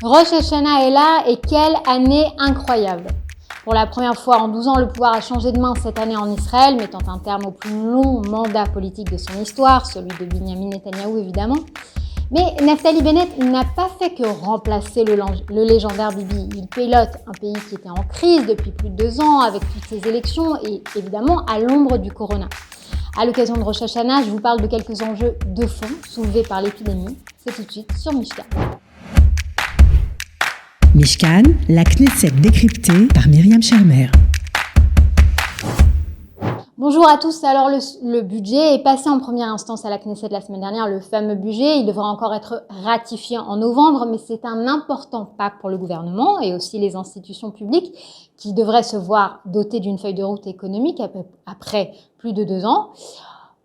Rosh Hashanah est là et quelle année incroyable! Pour la première fois en 12 ans, le pouvoir a changé de main cette année en Israël, mettant un terme au plus long mandat politique de son histoire, celui de Binyamin Netanyahou évidemment. Mais Naftali Bennett n'a pas fait que remplacer le légendaire Bibi. Il pilote un pays qui était en crise depuis plus de 2 ans avec toutes ces élections et évidemment à l'ombre du corona. À l'occasion de Rosh Hashanah, je vous parle de quelques enjeux de fond soulevés par l'épidémie. C'est tout de suite sur Mishkan. Mishkan, la Knesset décryptée par Myriam Shermer. Bonjour à tous. Alors le budget est passé en première instance à la Knesset la semaine dernière, le fameux budget. Il devra encore être ratifié en novembre, mais c'est un important pas pour le gouvernement et aussi les institutions publiques qui devraient se voir dotées d'une feuille de route économique après plus de 2 ans.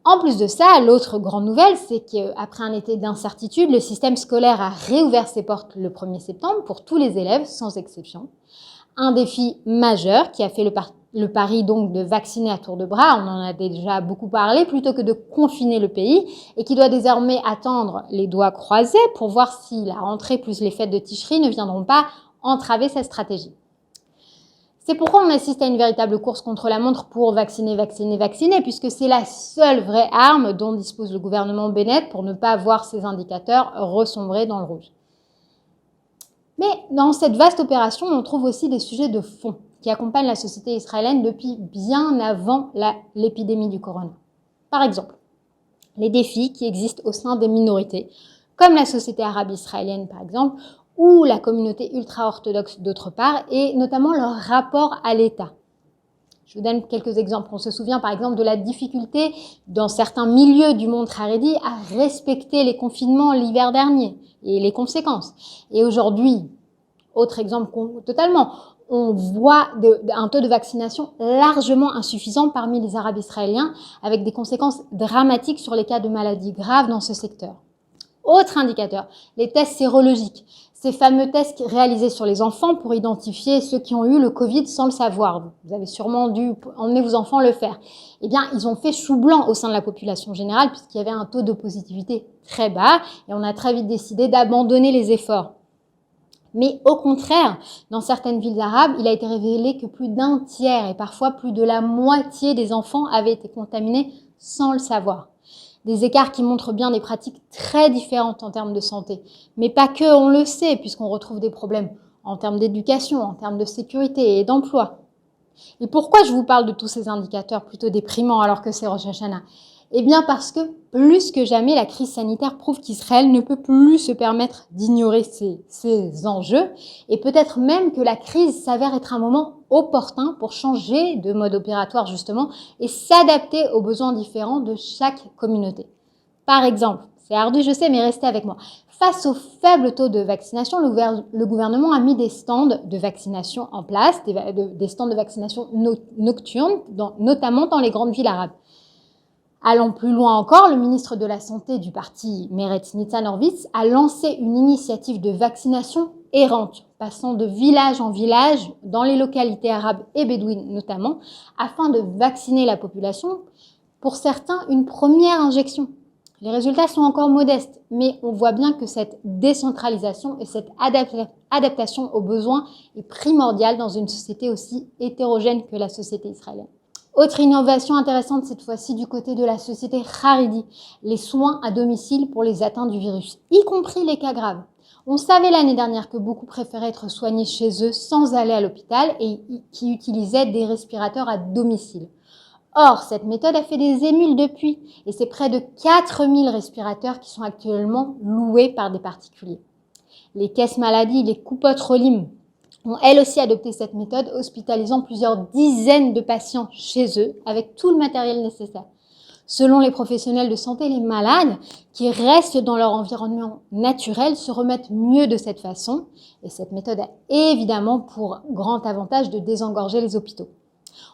En plus de ça, l'autre grande nouvelle, c'est qu'après un été d'incertitude, le système scolaire a réouvert ses portes le 1er septembre pour tous les élèves, sans exception. Un défi majeur qui a fait le pari donc de vacciner à tour de bras, on en a déjà beaucoup parlé, plutôt que de confiner le pays, et qui doit désormais attendre les doigts croisés pour voir si la rentrée plus les fêtes de Tishri ne viendront pas entraver cette stratégie. C'est pourquoi on assiste à une véritable course contre la montre pour vacciner, puisque c'est la seule vraie arme dont dispose le gouvernement Bennett pour ne pas voir ses indicateurs ressombrer dans le rouge. Mais dans cette vaste opération, on trouve aussi des sujets de fond qui accompagnent la société israélienne depuis bien avant l'épidémie du corona. Par exemple, les défis qui existent au sein des minorités, comme la société arabe israélienne par exemple, ou la communauté ultra-orthodoxe d'autre part, et notamment leur rapport à l'État. Je vous donne quelques exemples. On se souvient par exemple de la difficulté dans certains milieux du monde haredi à respecter les confinements l'hiver dernier et les conséquences. Et aujourd'hui, autre exemple totalement, on voit un taux de vaccination largement insuffisant parmi les Arabes israéliens avec des conséquences dramatiques sur les cas de maladies graves dans ce secteur. Autre indicateur, les tests sérologiques. Ces fameux tests réalisés sur les enfants pour identifier ceux qui ont eu le Covid sans le savoir. Vous avez sûrement dû emmener vos enfants le faire. Eh bien, ils ont fait chou blanc au sein de la population générale puisqu'il y avait un taux de positivité très bas et on a très vite décidé d'abandonner les efforts. Mais au contraire, dans certaines villes arabes, il a été révélé que plus d'un tiers et parfois plus de la moitié des enfants avaient été contaminés sans le savoir. Des écarts qui montrent bien des pratiques très différentes en termes de santé. Mais pas que, on le sait, puisqu'on retrouve des problèmes en termes d'éducation, en termes de sécurité et d'emploi. Et pourquoi je vous parle de tous ces indicateurs plutôt déprimants alors que c'est Rosh Hashanah ? Eh bien parce que plus que jamais, la crise sanitaire prouve qu'Israël ne peut plus se permettre d'ignorer ces enjeux et peut-être même que la crise s'avère être un moment opportun pour changer de mode opératoire justement et s'adapter aux besoins différents de chaque communauté. Par exemple, c'est ardu je sais mais restez avec moi. Face au faible taux de vaccination, le gouvernement a mis des stands de vaccination en place, des stands de vaccination nocturnes, notamment dans les grandes villes arabes. Allant plus loin encore, le ministre de la Santé du parti Meretz Nitzan Horowitz a lancé une initiative de vaccination errante, passant de village en village, dans les localités arabes et bédouines notamment, afin de vacciner la population, pour certains une première injection. Les résultats sont encore modestes, mais on voit bien que cette décentralisation et cette adaptation aux besoins est primordiale dans une société aussi hétérogène que la société israélienne. Autre innovation intéressante cette fois-ci du côté de la société haredi, les soins à domicile pour les atteints du virus, y compris les cas graves. On savait l'année dernière que beaucoup préféraient être soignés chez eux sans aller à l'hôpital et qui utilisaient des respirateurs à domicile. Or, cette méthode a fait des émules depuis et c'est près de 4000 respirateurs qui sont actuellement loués par des particuliers. Les caisses maladies, les coupotes Rolim, ont elles aussi adopté cette méthode, hospitalisant plusieurs dizaines de patients chez eux avec tout le matériel nécessaire. Selon les professionnels de santé, les malades qui restent dans leur environnement naturel se remettent mieux de cette façon et cette méthode a évidemment pour grand avantage de désengorger les hôpitaux.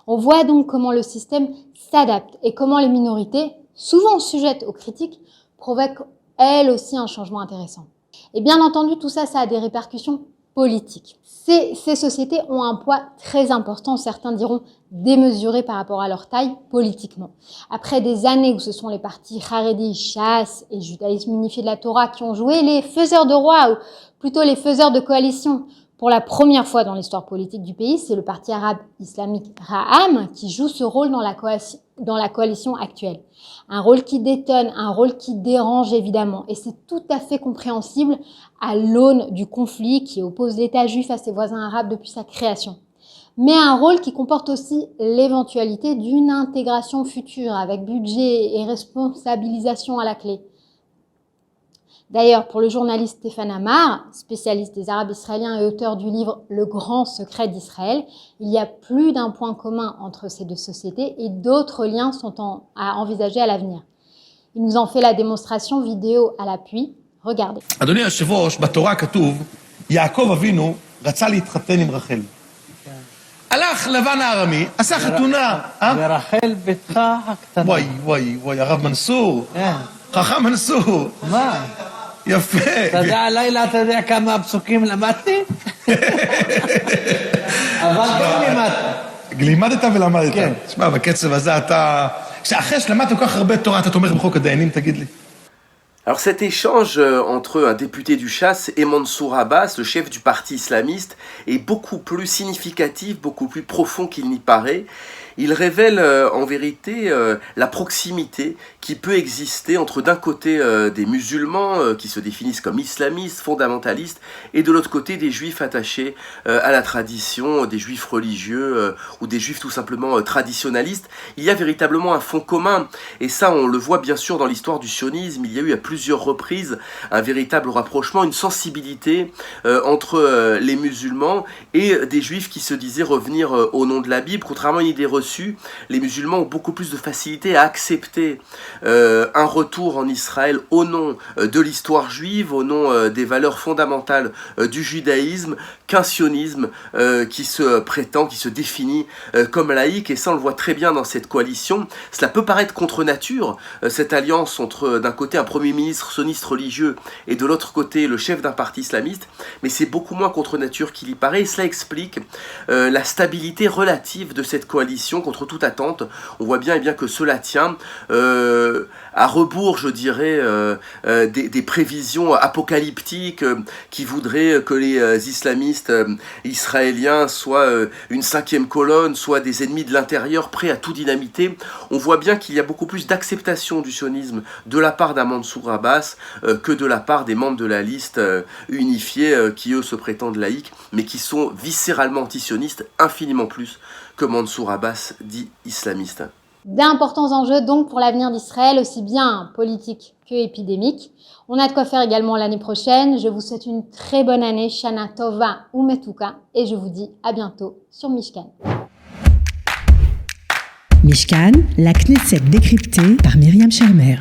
On voit donc comment le système s'adapte et comment les minorités, souvent sujettes aux critiques, provoquent elles aussi un changement intéressant. Et bien entendu, tout ça, ça a des répercussions politiques. Ces sociétés ont un poids très important, certains diront démesuré par rapport à leur taille politiquement. Après des années où ce sont les partis Haredi, Shas et Judaïsme unifié de la Torah qui ont joué les faiseurs de rois, ou plutôt les faiseurs de coalition. Pour la première fois dans l'histoire politique du pays, c'est le parti arabe islamique Ra'am qui joue ce rôle dans la coalition actuelle. Un rôle qui détonne, un rôle qui dérange évidemment. Et c'est tout à fait compréhensible à l'aune du conflit qui oppose l'État juif à ses voisins arabes depuis sa création. Mais un rôle qui comporte aussi l'éventualité d'une intégration future avec budget et responsabilisation à la clé. D'ailleurs, pour le journaliste Stéphane Amar, spécialiste des Arabes israéliens et auteur du livre « Le grand secret d'Israël », il y a plus d'un point commun entre ces deux sociétés et d'autres liens sont à envisager à l'avenir. Il nous en fait la démonstration vidéo à l'appui. Regardez. אדוני היושב-ראש, בתורה כתוב, יעקב אבינו רצה להתחתן עם רחל. הלך לבן הארמי, עשה חתונה. ורחל ביתך הקטנה. וואי, הרב מנסור. חכם מנסור. מה? יפה. אתה יודע, הלילה אתה יודע כמה פסוקים למדתי? אבל גם לימדת. לימדת ולמדת. כן. תשמע, בקצב הזה אתה... אחרי שלמדת כל כך הרבה תורה, אתה תומך בחוק הדיינים, תגיד לי. Alors cet échange entre un député du Chasse et Mansour Abbas, le chef du parti islamiste, est beaucoup plus significatif, beaucoup plus profond qu'il n'y paraît. Il révèle en vérité la proximité qui peut exister entre d'un côté des musulmans qui se définissent comme islamistes, fondamentalistes, et de l'autre côté des juifs attachés à la tradition, des juifs religieux ou des juifs tout simplement traditionnalistes. Il y a véritablement un fond commun, et ça on le voit bien sûr dans l'histoire du sionisme. Il y a eu à plusieurs reprises un véritable rapprochement, une sensibilité entre les musulmans et des juifs qui se disaient revenir au nom de la Bible. Contrairement à une idée reçue, les musulmans ont beaucoup plus de facilité à accepter un retour en Israël au nom de l'histoire juive, au nom des valeurs fondamentales du judaïsme, qu'un sionisme qui se prétend, qui se définit comme laïque. Et ça, on le voit très bien dans cette coalition. Cela peut paraître contre nature, cette alliance entre d'un côté un premier ministre sioniste religieux et de l'autre côté le chef d'un parti islamiste, mais c'est beaucoup moins contre nature qu'il y paraît, et cela explique la stabilité relative de cette coalition contre toute attente. On voit bien, que cela tient à rebours, je dirais, des prévisions apocalyptiques qui voudraient que les islamistes israéliens soient une cinquième colonne, soit des ennemis de l'intérieur prêts à tout dynamiter. On voit bien qu'il y a beaucoup plus d'acceptation du sionisme de la part d'un Mansour Abbas que de la part des membres de la liste unifiée qui eux se prétendent laïcs mais qui sont viscéralement antisionistes, infiniment plus que Mansour Abbas dit islamiste. D'importants enjeux donc pour l'avenir d'Israël, aussi bien politique que épidémique. On a de quoi faire également l'année prochaine. Je vous souhaite une très bonne année, Shana Tova ou Metuka, et je vous dis à bientôt sur Mishkan. Mishkan, la Knesset décryptée par Myriam Shermer.